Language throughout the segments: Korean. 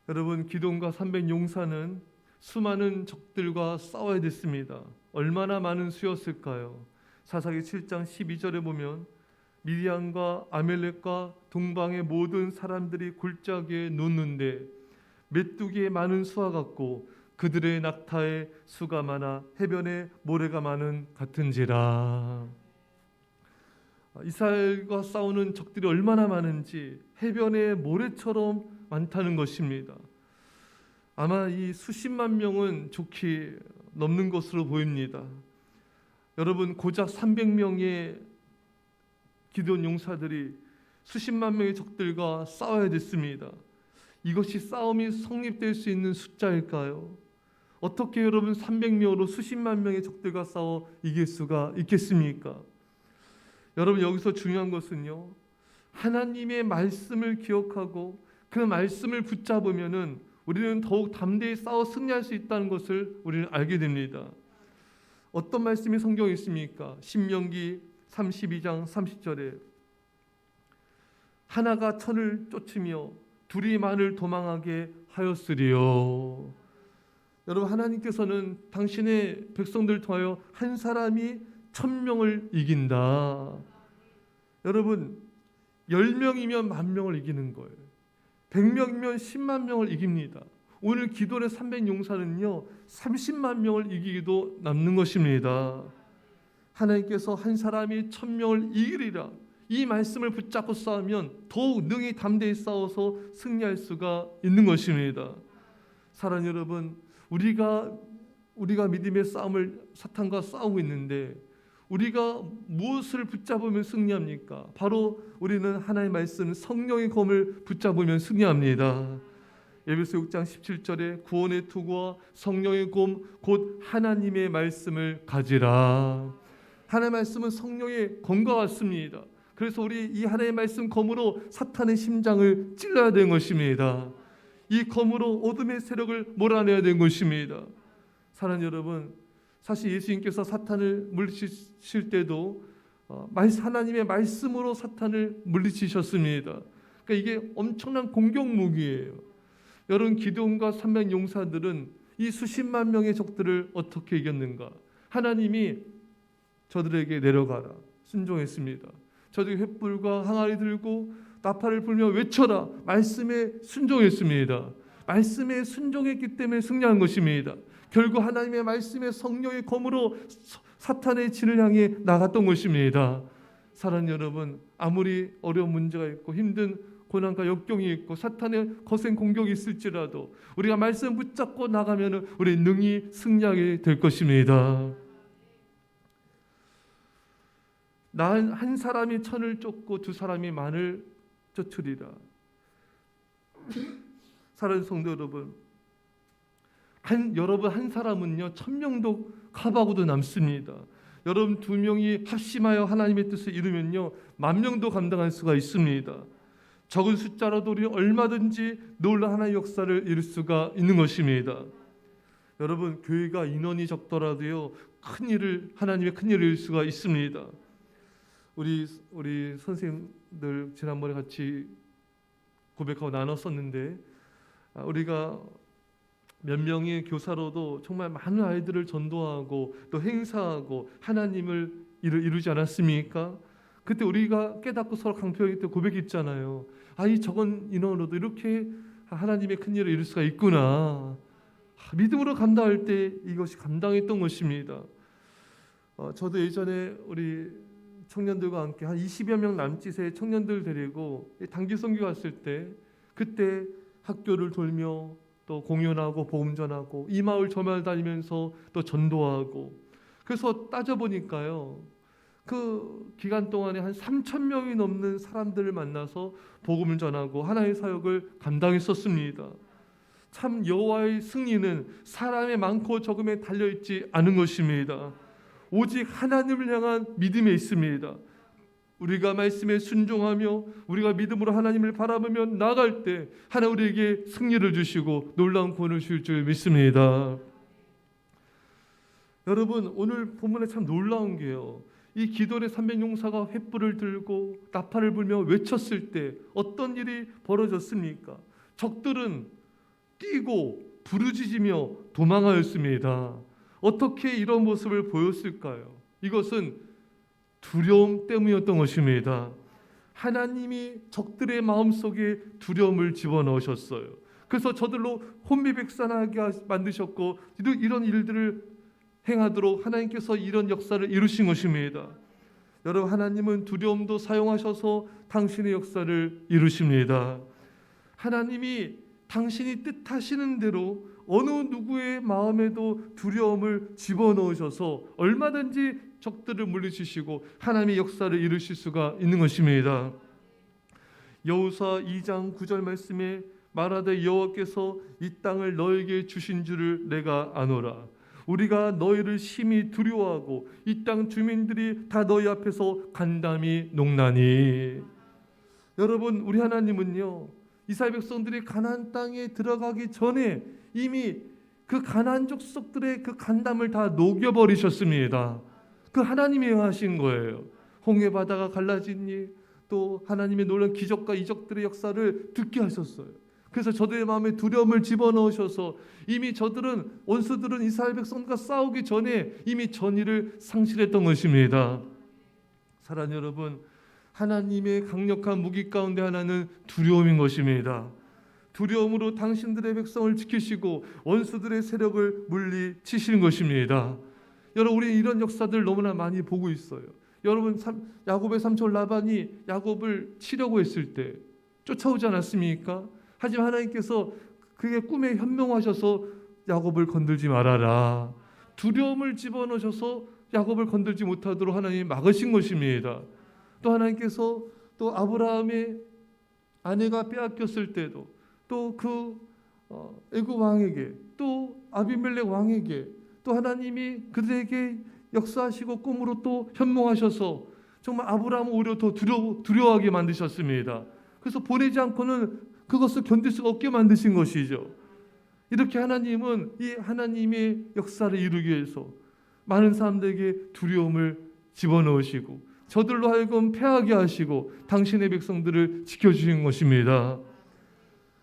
여러분, 기돔과 300용사는 수많은 적들과 싸워야 됐습니다. 얼마나 많은 수였을까요? 사사기 7장 12절에 보면 미디안과 아멜렉과 동방의 모든 사람들이 골짜기에 놓는데 메뚜기의 많은 수와 같고 그들의 낙타의 수가 많아 해변에 모래가 많은 같은지라. 이스라엘과 싸우는 적들이 얼마나 많은지 해변에 모래처럼 많다는 것입니다. 아마 이 수십만 명은 좋게 넘는 것으로 보입니다. 여러분, 고작 300명의 기드온 용사들이 수십만 명의 적들과 싸워야 됐습니다. 이것이 싸움이 성립될 수 있는 숫자일까요? 어떻게 여러분 300명으로 수십만 명의 적들과 싸워 이길 수가 있겠습니까? 여러분, 여기서 중요한 것은요, 하나님의 말씀을 기억하고 그 말씀을 붙잡으면은 우리는 더욱 담대히 싸워 승리할 수 있다는 것을 우리는 알게 됩니다. 어떤 말씀이 성경에 있습니까? 신명기 32장 30절에 하나가 천을 쫓으며 둘이 만을 도망하게 하였으리요. 여러분, 하나님께서는 당신의 백성들을 통하여 한 사람이 1000명을 이긴다. 여러분, 10명이면 10,000명을 이기는 거예요. 100명이면 10만 명을 이깁니다. 오늘 기도의 300용사는요 30만 명을 이기기도 남는 것입니다. 하나님께서 한 사람이 1000명을 이기리라, 이 말씀을 붙잡고 싸우면 더욱 능히 담대히 싸워서 승리할 수가 있는 것입니다. 사랑하는 여러분, 우리가 믿음의 싸움을 사탄과 싸우고 있는데 우리가 무엇을 붙잡으면 승리합니까? 바로 우리는 하나님의 말씀, 성령의 검을 붙잡으면 승리합니다. 에베소 6장 17절에 구원의 투구와 성령의 검 곧 하나님의 말씀을 가지라. 하나님의 말씀은 성령의 검과 같습니다. 그래서 우리 이 하나님의 말씀 검으로 사탄의 심장을 찔러야 되는 것입니다. 이 검으로 어둠의 세력을 몰아내야 되는 것입니다. 사랑하는 여러분, 사실 예수님께서 사탄을 물리치실 때도 하나님의 말씀으로 사탄을 물리치셨습니다. 그러니까 이게 엄청난 공격 무기예요. 여러분, 기드온과 300용사들은 이 수십만 명의 적들을 어떻게 이겼는가? 하나님이 저들에게 내려가라 순종했습니다. 저들이 횃불과 항아리 들고 나팔을 불며 외쳐라 말씀에 순종했습니다. 말씀에 순종했기 때문에 승리한 것입니다. 결국 하나님의 말씀에 성령의 검으로 사탄의 진을 향해 나갔던 것입니다. 사랑하는 여러분, 아무리 어려운 문제가 있고 힘든 고난과 역경이 있고 사탄의 거센 공격이 있을지라도 우리가 말씀 붙잡고 나가면 우리 능히 승리하게 될 것입니다. 한 사람이 천을 쫓고 두 사람이 만을 쫓으리라. 사랑하는 성도 여러분, 한 사람은요 1000명도 커버하고도 남습니다. 여러분, 2명이 합심하여 하나님의 뜻을 이루면요 10,000명도 감당할 수가 있습니다. 적은 숫자라도 우리 얼마든지 놀라운 하나의 역사를 이룰 수가 있는 것입니다. 여러분, 교회가 인원이 적더라도요 하나님의 큰 일을 이룰 수가 있습니다. 우리 선생님들 지난번에 같이 고백하고 나눴었는데 우리가 몇 명의 교사로도 정말 많은 아이들을 전도하고 또 행사하고 하나님을 이루지 않았습니까? 그때 우리가 깨닫고 서로 강표하기 때 고백했잖아요. 이 적은 인원으로도 이렇게 하나님의 큰 일을 이룰 수가 있구나. 믿음으로 감당할 때 이것이 감당했던 것입니다. 저도 예전에 우리 청년들과 함께 한 20여 명 남짓의 청년들 데리고 단기 선교 갔을 때 그때 학교를 돌며 또 공연하고 복음 전하고 이 마을 저 마을 다니면서 또 전도하고, 그래서 따져보니까요 그 기간 동안에 한 3,000명이 넘는 사람들을 만나서 복음을 전하고 하나님의 사역을 감당했었습니다. 참 여호와의 승리는 사람의 많고 적음에 달려있지 않은 것입니다. 오직 하나님을 향한 믿음에 있습니다. 우리가 말씀에 순종하며 우리가 믿음으로 하나님을 바라보며 나아갈 때 하나님 우리에게 승리를 주시고 놀라운 구원을 주실 줄 믿습니다. 여러분, 오늘 본문에 참 놀라운 게요, 이 기도의 300용사가 횃불을 들고 나팔을 불며 외쳤을 때 어떤 일이 벌어졌습니까? 적들은 뛰고 부르짖으며 도망하였습니다. 어떻게 이런 모습을 보였을까요? 이것은 두려움 때문이었던 것입니다. 하나님이 적들의 마음속에 두려움을 집어넣으셨어요. 그래서 저들로 혼미백산하게 만드셨고 이런 일들을 행하도록 하나님께서 이런 역사를 이루신 것입니다. 여러분, 하나님은 두려움도 사용하셔서 당신의 역사를 이루십니다. 하나님이 당신이 뜻하시는 대로 어느 누구의 마음에도 두려움을 집어넣으셔서 얼마든지 적들을 물리치시고 하나님의 역사를 이루실 수가 있는 것입니다. 여호수아 2장 9절 말씀에 말하되 여호와께서 이 땅을 너에게 주신 줄을 내가 아노라. 우리가 너희를 심히 두려워하고 이 땅 주민들이 다 너희 앞에서 간담이 녹나니. 여러분, 우리 하나님은요, 이스라엘 백성들이 가나안 땅에 들어가기 전에 이미 그 가나안 족속들의 그 간담을 다 녹여버리셨습니다. 그 하나님이 행하신 거예요. 홍해 바다가 갈라진 일, 또 하나님의 놀라운 기적과 이적들의 역사를 듣게 하셨어요. 그래서 저들의 마음에 두려움을 집어넣으셔서 이미 저들은, 원수들은 이스라엘 백성과 싸우기 전에 이미 전의를 상실했던 것입니다. 사랑하는 여러분, 하나님의 강력한 무기 가운데 하나는 두려움인 것입니다. 두려움으로 당신들의 백성을 지키시고 원수들의 세력을 물리치시는 것입니다. 여러분, 우리 이런 역사들 너무나 많이 보고 있어요. 여러분, 야곱의 삼촌 라반이 야곱을 치려고 했을 때 쫓아오지 않았습니까? 하지만 하나님께서 그게 꿈에 현명하셔서 야곱을 건들지 말아라. 두려움을 집어넣으셔서 야곱을 건들지 못하도록 하나님이 막으신 것입니다. 또 하나님께서 또 아브라함의 아내가 빼앗겼을 때도 또 그 애굽 왕에게, 또 아비멜렉 왕에게 또 하나님이 그들에게 역사하시고 꿈으로 또 현몽하셔서 정말 아브라함을 오히려 더 두려워하게 만드셨습니다. 그래서 보내지 않고는 그것을 견딜 수가 없게 만드신 것이죠. 이렇게 하나님은 이 하나님의 역사를 이루기 위해서 많은 사람들에게 두려움을 집어넣으시고 저들로 하여금 패하게 하시고 당신의 백성들을 지켜주신 것입니다.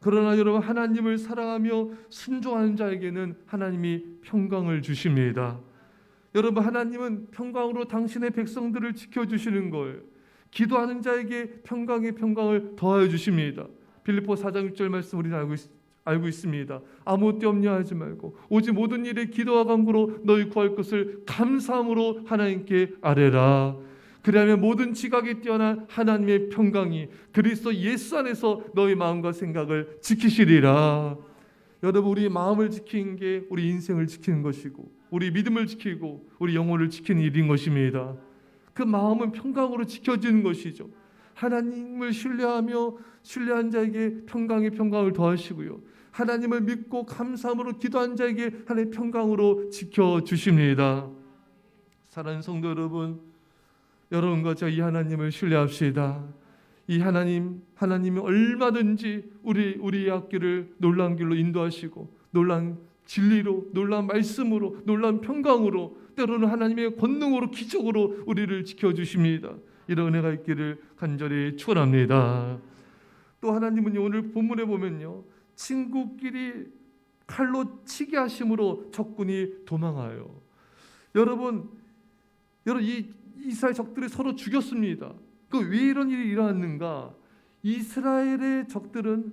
그러나 여러분, 하나님을 사랑하며 순종하는 자에게는 하나님이 평강을 주십니다. 여러분, 하나님은 평강으로 당신의 백성들을 지켜주시는 거예요. 기도하는 자에게 평강의 평강을 더하여 주십니다. 빌립보 4장 6절 말씀 우리는 알고 있습니다. 아무 때 염려하지 말고 오직 모든 일에 기도와 간구로 너희 구할 것을 감사함으로 하나님께 아뢰라. 그리하면 모든 지각에 뛰어난 하나님의 평강이 그리스도 예수 안에서 너희 마음과 생각을 지키시리라. 여러분, 우리 마음을 지키는 게 우리 인생을 지키는 것이고 우리 믿음을 지키고 우리 영혼을 지키는 일인 것입니다. 그 마음은 평강으로 지켜지는 것이죠. 하나님을 신뢰한 자에게 평강의 평강을 더하시고요, 하나님을 믿고 감사함으로 기도한 자에게 하나님의 평강으로 지켜주십니다. 사랑하는 성도 여러분, 여러분과 저 이 하나님을 신뢰합시다. 이 하나님이 얼마든지 우리의 앞길을 놀라운 길로 인도하시고 놀라운 진리로, 놀라운 말씀으로, 놀라운 평강으로, 때로는 하나님의 권능으로, 기적으로 우리를 지켜주십니다. 이런 은혜가 있기를 간절히 축원합니다. 또 하나님은 오늘 본문에 보면요, 친구끼리 칼로 치게 하심으로 적군이 도망하여. 여러분 이 이스라엘 적들이 서로 죽였습니다. 왜 이런 일이 일어났는가? 이스라엘의 적들은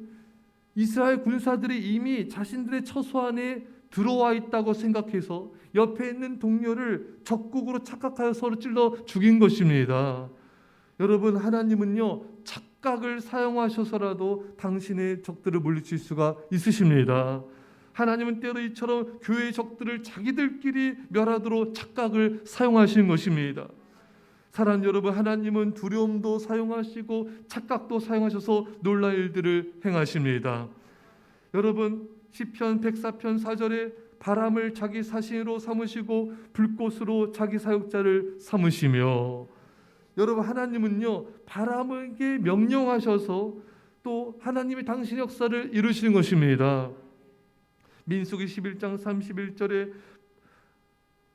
이스라엘 군사들이 이미 자신들의 처소 안에 들어와 있다고 생각해서 옆에 있는 동료를 적국으로 착각하여 서로 찔러 죽인 것입니다. 여러분, 하나님은요, 착각을 사용하셔서라도 당신의 적들을 물리칠 수가 있으십니다. 하나님은 때로 이처럼 교회의 적들을 자기들끼리 멸하도록 착각을 사용하시는 것입니다. 사랑하는 여러분, 하나님은 두려움도 사용하시고 착각도 사용하셔서 놀라운 일들을 행하십니다. 여러분, 시편 104편 4절에 바람을 자기 사신으로 삼으시고 불꽃으로 자기 사역자를 삼으시며, 여러분, 하나님은요, 바람에게 명령하셔서 또 하나님이 당신의 역사를 이루시는 것입니다. 민수기 11장 31절에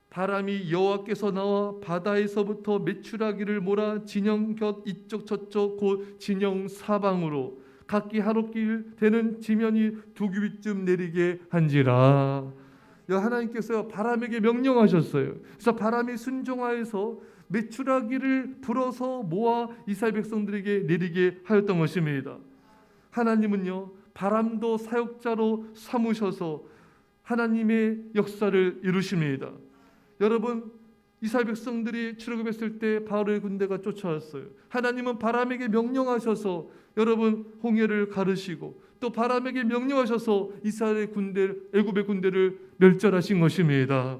바람이 여호와께서 나와 바다에서부터 메추라기를 몰아 진영 곁 이쪽 저쪽 곧 진영 사방으로 각기 하루길 되는 지면이 두 규빗쯤 내리게 한지라. 하나님께서 바람에게 명령하셨어요. 그래서 바람이 순종하여서 메추라기를 불어서 모아 이스라엘 백성들에게 내리게 하였던 것입니다. 하나님은요, 바람도 사역자로 삼으셔서 하나님의 역사를 이루십니다. 여러분, 이스라엘 백성들이 출애굽했을 때 바로의 군대가 쫓아왔어요. 하나님은 바람에게 명령하셔서 여러분 홍해를 가르시고 또 바람에게 명령하셔서 이스라엘의 군대, 애굽의 군대를 멸절하신 것입니다.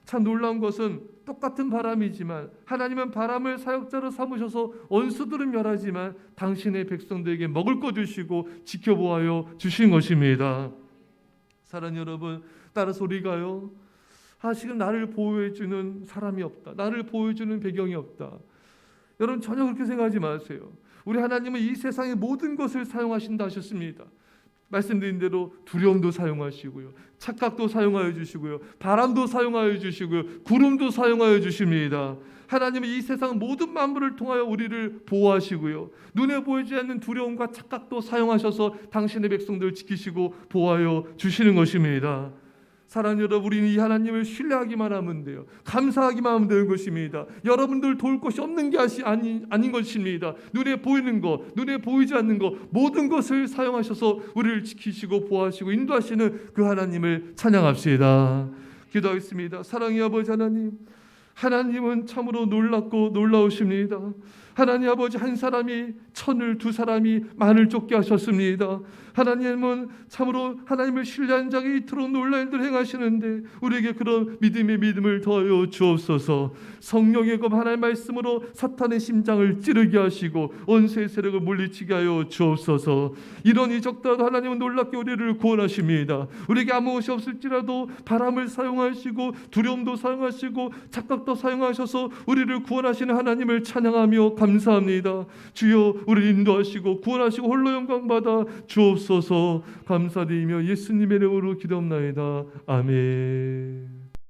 참 놀라운 것은 똑같은 바람이지만 하나님은 바람을 사역자로 삼으셔서 원수들은 멸하지만 당신의 백성들에게 먹을 것 주시고 지켜보아요 주신 것입니다. 사랑하는 여러분, 따라서 우리가요, 지금 나를 보호해주는 사람이 없다, 나를 보호해주는 배경이 없다, 여러분 전혀 그렇게 생각하지 마세요. 우리 하나님은 이 세상의 모든 것을 사용하신다 하셨습니다. 말씀드린 대로 두려움도 사용하시고요, 착각도 사용하여 주시고요, 바람도 사용하여 주시고요, 구름도 사용하여 주십니다. 하나님은 이 세상 모든 만물을 통하여 우리를 보호하시고요, 눈에 보이지 않는 두려움과 착각도 사용하셔서 당신의 백성들을 지키시고 보호하여 주시는 것입니다. 사랑하는 여러분, 우리는 이 하나님을 신뢰하기만 하면 돼요. 감사하기만 하면 되는 것입니다. 여러분들 도울 것이 없는 게 아닌 것입니다. 눈에 보이는 것, 눈에 보이지 않는 것, 모든 것을 사용하셔서 우리를 지키시고 보호하시고 인도하시는 그 하나님을 찬양합시다. 기도하겠습니다. 사랑의 아버지 하나님, 하나님은 참으로 놀랍고 놀라우십니다. 하나님 아버지, 한 사람이 천을, 두 사람이 만을 쫓게 하셨습니다. 하나님은 참으로 하나님을 신뢰한 자가 이토록 놀라운 일을 행하시는데 우리에게 그런 믿음의 믿음을 더하여 주옵소서. 성령의 검 하나님의 말씀으로 사탄의 심장을 찌르게 하시고 원수의 세력을 물리치게 하여 주옵소서. 이런 이적더라도 하나님은 놀랍게 우리를 구원하십니다. 우리에게 아무것이 없을지라도 바람을 사용하시고 두려움도 사용하시고 착각도 사용하셔서 우리를 구원하시는 하나님을 찬양하며 감사합니다. 주여, 우리를 인도하시고 구원하시고 홀로 영광받아 주옵소서. 감사드리며 예수님의 이름으로 기도합나이다. 아멘.